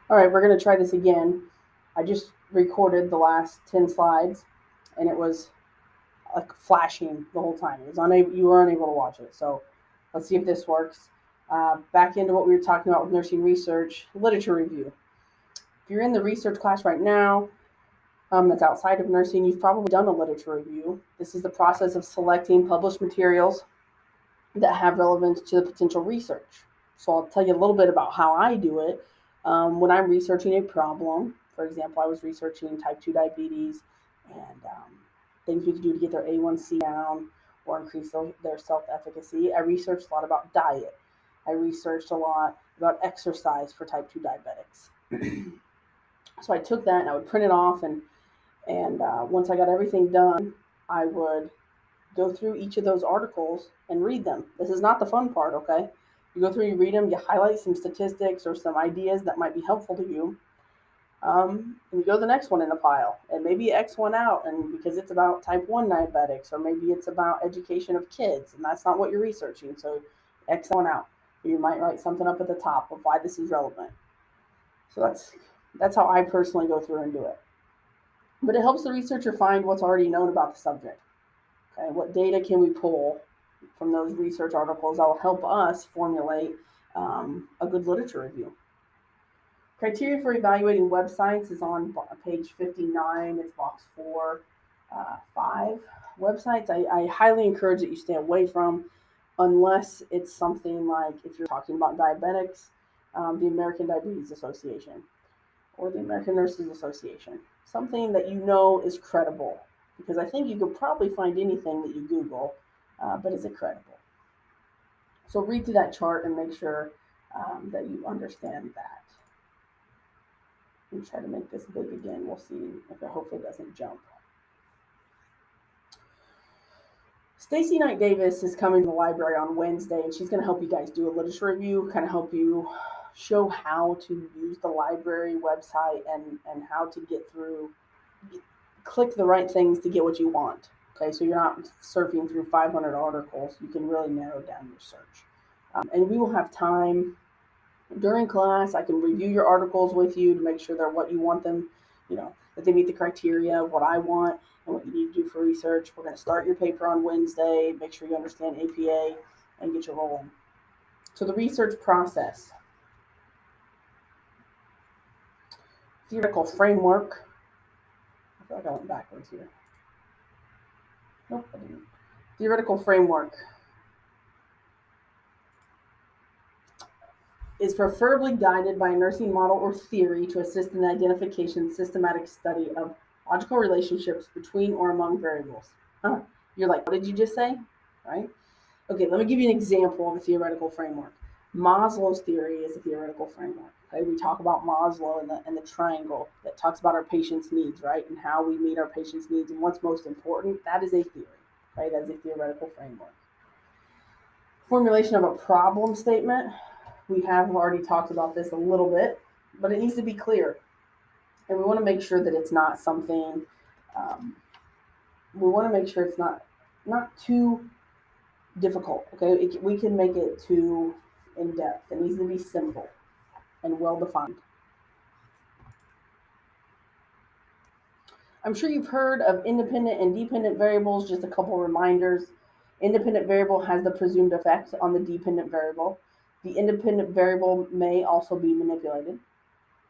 All right, we're going to try this again. I just recorded the last 10 slides, and it was like flashing the whole time. It was unable, you were unable to watch it. So let's see if this works. Back into what we were talking about with nursing research, literature review. If you're in the research class right now, that's outside of nursing, you've probably done a literature review. This is the process of selecting published materials that have relevance to the potential research. So I'll tell you a little bit about how I do it. When I'm researching a problem, for example, I was researching type 2 diabetes and things we could do to get their A1C down or increase their self-efficacy. I researched a lot about diet. I researched a lot about exercise for type 2 diabetics. So I took that and I would print it off, and once I got everything done, I would go through each of those articles and read them. This is not the fun part, okay? You go through, you read them, you highlight some statistics or some ideas that might be helpful to you, and you go to the next one in the pile, and maybe X one out, and because it's about type 1 diabetics, or maybe it's about education of kids, and that's not what you're researching, so X one out. You might write something up at the top of why this is relevant. So that's how I personally go through and do it. But it helps the researcher find what's already known about the subject. Okay, what data can we pull from those research articles that will help us formulate a good literature review? Criteria for evaluating websites is on page 59. It's box 4, 5. Websites I highly encourage that you stay away from unless it's something like, if you're talking about diabetics, the American Diabetes Association or the American Nurses Association. Something that you know is credible, because I think you could probably find anything that you Google, but is it credible? So read through that chart and make sure that you understand that. Let me try to make this big again. We'll see if it hopefully doesn't jump. Stacy Knight Davis is coming to the library on Wednesday, and she's going to help you guys do a literature review, kind of help you show how to use the library website and how to get through, click the right things to get what you want. Okay, so you're not surfing through 500 articles. You can really narrow down your search. And we will have time during class. I can review your articles with you to make sure they're what you want them, that they meet the criteria of what I want and what you need to do for research. We're going to start your paper on Wednesday, make sure you understand APA, and get you rolling. So the research process. Theoretical framework. I feel like I went backwards here. Nope, I didn't. Theoretical framework is preferably guided by a nursing model or theory to assist in the identification and systematic study of logical relationships between or among variables. You're like, what did you just say? Right? Okay, let me give you an example of a theoretical framework. Maslow's theory is a theoretical framework. Okay, we talk about Maslow and the triangle that talks about our patient's needs, right? And how we meet our patient's needs and what's most important. That is a theory, right? That is a theoretical framework. Formulation of a problem statement. We have already talked about this a little bit, but it needs to be clear. And we want to make sure that it's not something, we want to make sure it's not too difficult, okay? We can make it too in-depth. It needs to be simple and well-defined. I'm sure you've heard of independent and dependent variables. Just a couple reminders. Independent variable has the presumed effect on the dependent variable. The independent variable may also be manipulated.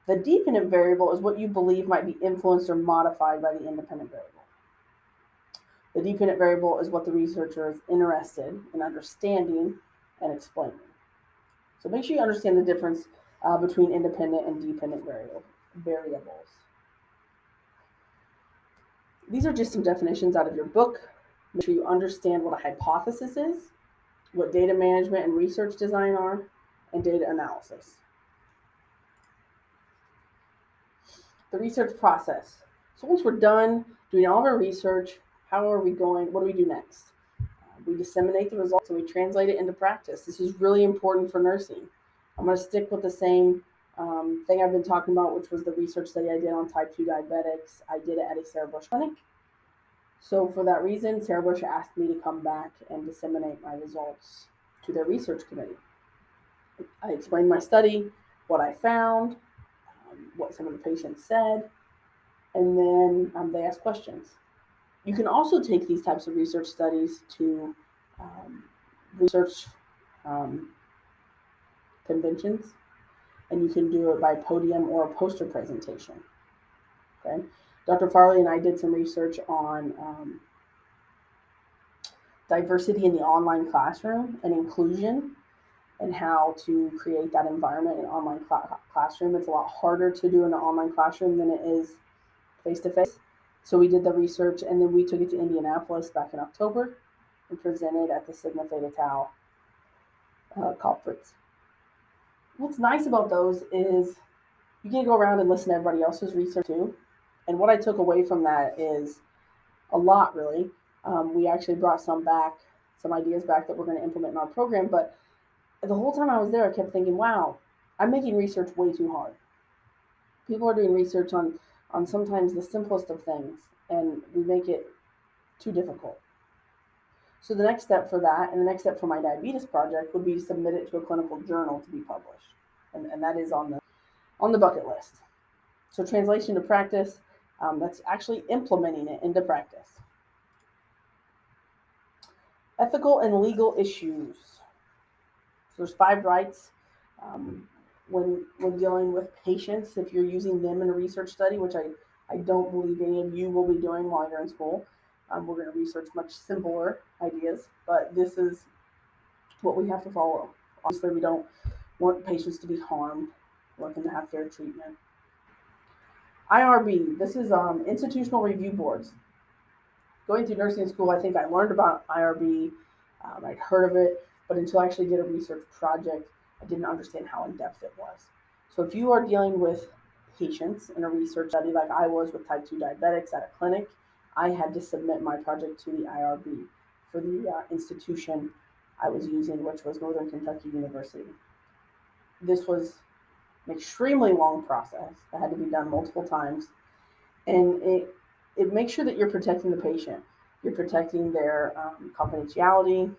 The dependent variable is what you believe might be influenced or modified by the independent variable. The dependent variable is what the researcher is interested in understanding and explaining. So make sure you understand the difference between independent and dependent variables. These are just some definitions out of your book. Make sure you understand what a hypothesis is, what data management and research design are, and data analysis. The research process. So once we're done doing all of our research, how are we going? What do we do next? We disseminate the results and we translate it into practice. This is really important for nursing. I'm going to stick with the same thing I've been talking about, which was the research study I did on type 2 diabetics. I did it at a Sarah Bush clinic. So for that reason, Sarah Bush asked me to come back and disseminate my results to their research committee. I explained my study, what I found, what some of the patients said, and then they ask questions. You can also take these types of research studies to research um, conventions, and you can do it by podium or a poster presentation. Okay, Dr. Farley and I did some research on diversity in the online classroom and inclusion, and how to create that environment in an online classroom. It's a lot harder to do in an online classroom than it is face to face. So we did the research, and then we took it to Indianapolis back in October and presented at the Sigma Theta Tau conference. What's nice about those is you get to go around and listen to everybody else's research too. And what I took away from that is a lot, really. We actually brought some ideas back that we're going to implement in our program. But the whole time I was there, I kept thinking, wow, I'm making research way too hard. People are doing research on sometimes the simplest of things, and we make it too difficult. So the next step for that, and the next step for my diabetes project, would be to submit it to a clinical journal to be published. And that is on the bucket list. So translation to practice, that's actually implementing it into practice. Ethical and legal issues. So there's 5 rights when dealing with patients, if you're using them in a research study, which I don't believe any of you will be doing while you're in school. We're going to research much simpler ideas, but this is what we have to follow. Obviously, we don't want patients to be harmed. We want them to have fair treatment. IRB, this is institutional review boards. Going through nursing school, I think I learned about IRB. I'd heard of it, but until I actually did a research project, I didn't understand how in-depth it was. So if you are dealing with patients in a research study like I was with type 2 diabetics at a clinic, I had to submit my project to the IRB for the institution I was using, which was Northern Kentucky University. This was an extremely long process that had to be done multiple times, and it makes sure that you're protecting the patient. You're protecting their confidentiality,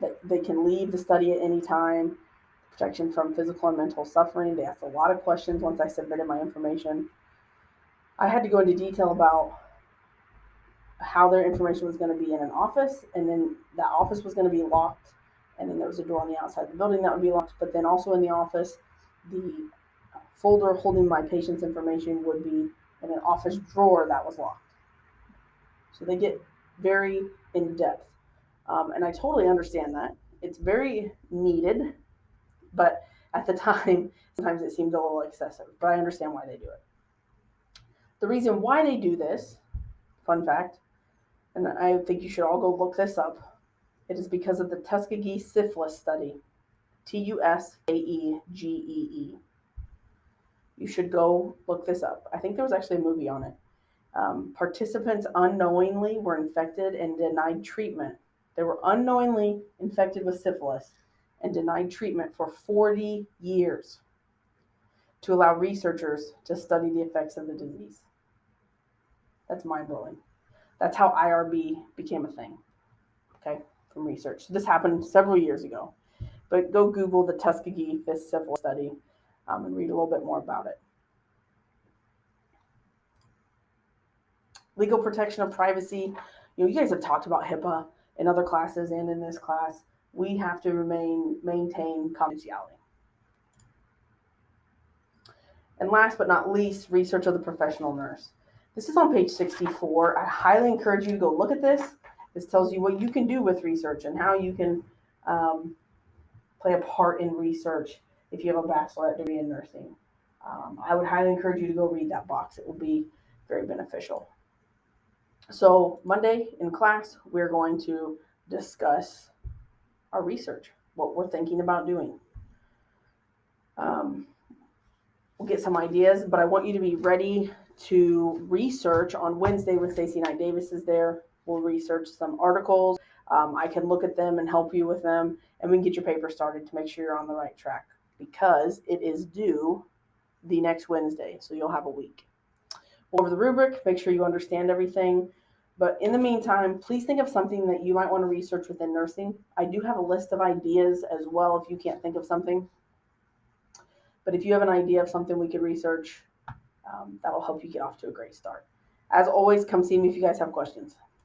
that they can leave the study at any time, protection from physical and mental suffering. They asked a lot of questions once I submitted my information. I had to go into detail about how their information was going to be in an office, and then that office was going to be locked, and then there was a door on the outside of the building that would be locked, but then also in the office, the folder holding my patient's information would be in an office drawer that was locked. So they get very in-depth. And I totally understand that. It's very needed, but at the time, sometimes it seemed a little excessive, but I understand why they do it. The reason why they do this, fun fact, and I think you should all go look this up, it is because of the Tuskegee syphilis study, Tuskaegee. You should go look this up. I think there was actually a movie on it. Participants unknowingly were infected and denied treatment. They were unknowingly infected with syphilis and denied treatment for 40 years to allow researchers to study the effects of the disease. That's mind-blowing. That's how IRB became a thing, okay, from research. So this happened several years ago, but go Google the Tuskegee syphilis study and read a little bit more about it. Legal protection of privacy. You guys have talked about HIPAA in other classes and in this class. We have to maintain confidentiality. And last but not least, research of the professional nurse. This is on page 64. I highly encourage you to go look at this. This tells you what you can do with research and how you can play a part in research if you have a bachelorette degree in nursing. I would highly encourage you to go read that box. It will be very beneficial. So Monday in class, we're going to discuss our research, what we're thinking about doing. We'll get some ideas, but I want you to be ready to research on Wednesday when Stacey Knight Davis is there. We'll research some articles. I can look at them and help you with them, and we can get your paper started to make sure you're on the right track, because it is due the next Wednesday, so you'll have a week. Over the rubric, make sure you understand everything. But in the meantime, please think of something that you might want to research within nursing. I do have a list of ideas as well if you can't think of something. But if you have an idea of something we could research, that'll help you get off to a great start. As always, come see me if you guys have questions.